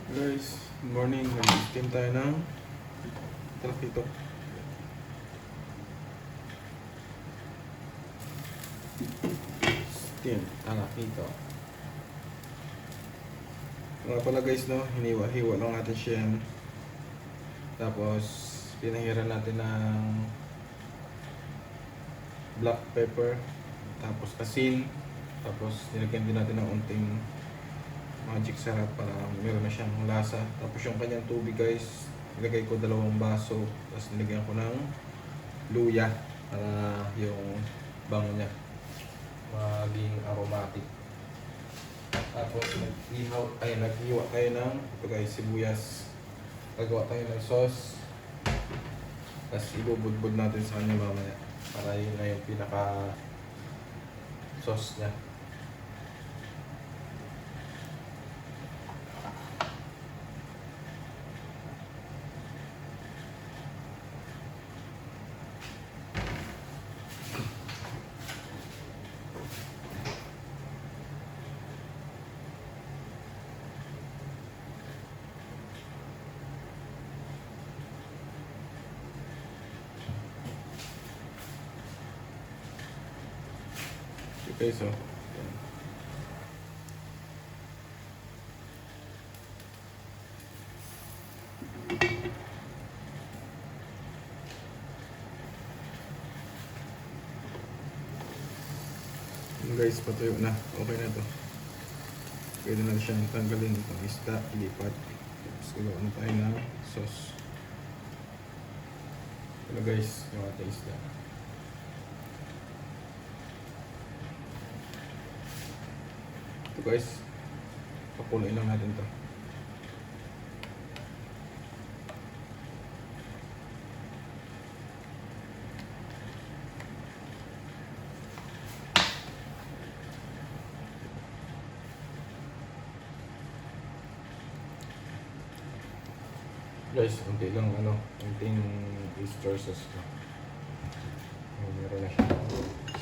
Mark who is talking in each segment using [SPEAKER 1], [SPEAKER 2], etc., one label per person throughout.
[SPEAKER 1] Guys, good morning. Mag-steam tayo ng talakito. Steam talakito. Nga pala guys, no? Hiniwa-hiwa lang natin siya yan. Tapos, pinahiran natin ng black pepper. Tapos asin. Tapos, nilagyan din natin ng unting magic sarap para meron na siyang lasa. Tapos yung kanyang tubig guys, nilagay ko 2 baso. Tapos nilagyan ko ng luya para yung bango niya maging aromatic. Tapos naghiwa tayo ng ito guys, sibuyas. Gagawa tayo ng sauce. Tapos ibubudbud natin sa kanya mamaya para yun na yung pinaka sauce niya. Okay, so guys, patuyo na. Okay na to. Pwede na siyang tanggalin itong isda, ilipat. Tapos gagawa na tayo ng sauce. Ito guys, yung ating isda. Ito guys, pakuloy lang natin to. Guys, unti lang unting Easter sauce na. Meron na siya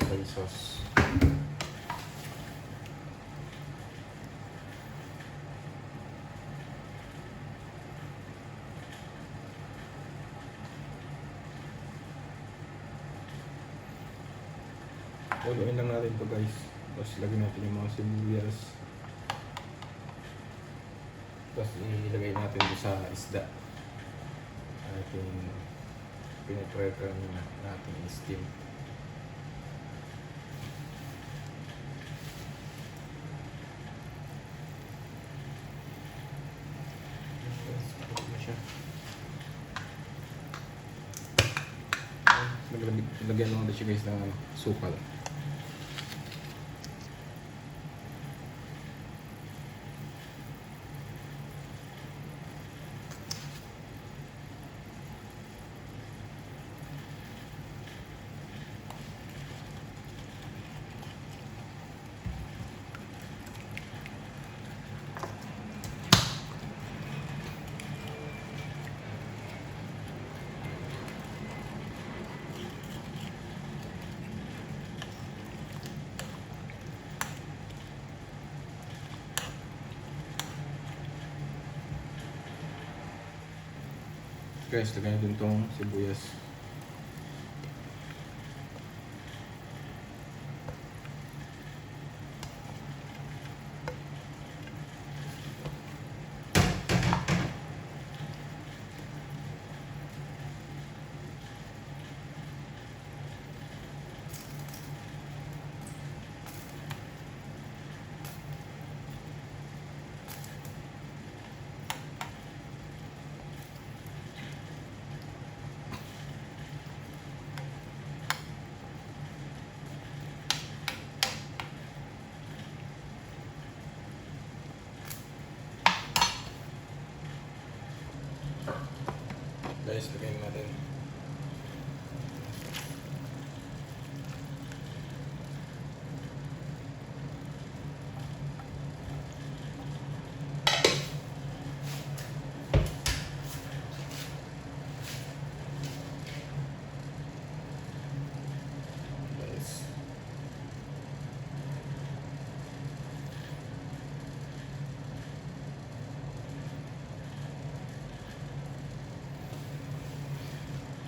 [SPEAKER 1] soy sauce. Haluin lang natin to guys. Tapos lagyan natin yung mga sibuyas. Tapos ilagay natin doon sa isda. Ating pinaprepare natin i-steam. Lagyan lang natin siya guys ng sukal. Guys, lagyan din tong sibuyas. Guys, lagyan natin. Guys.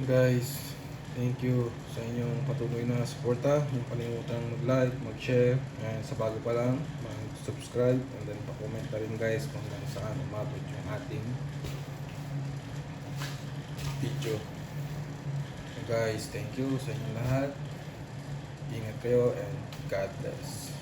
[SPEAKER 1] Guys, thank you sa inyong patuloy na suporta. Huwag kalimutan mag-like, mag-share, and sa bago pa lang, mag-subscribe, and then pa-comment na rin guys kung hanggang saan umabot yung ating video. So guys, thank you sa inyong lahat. Ingat kayo and God bless.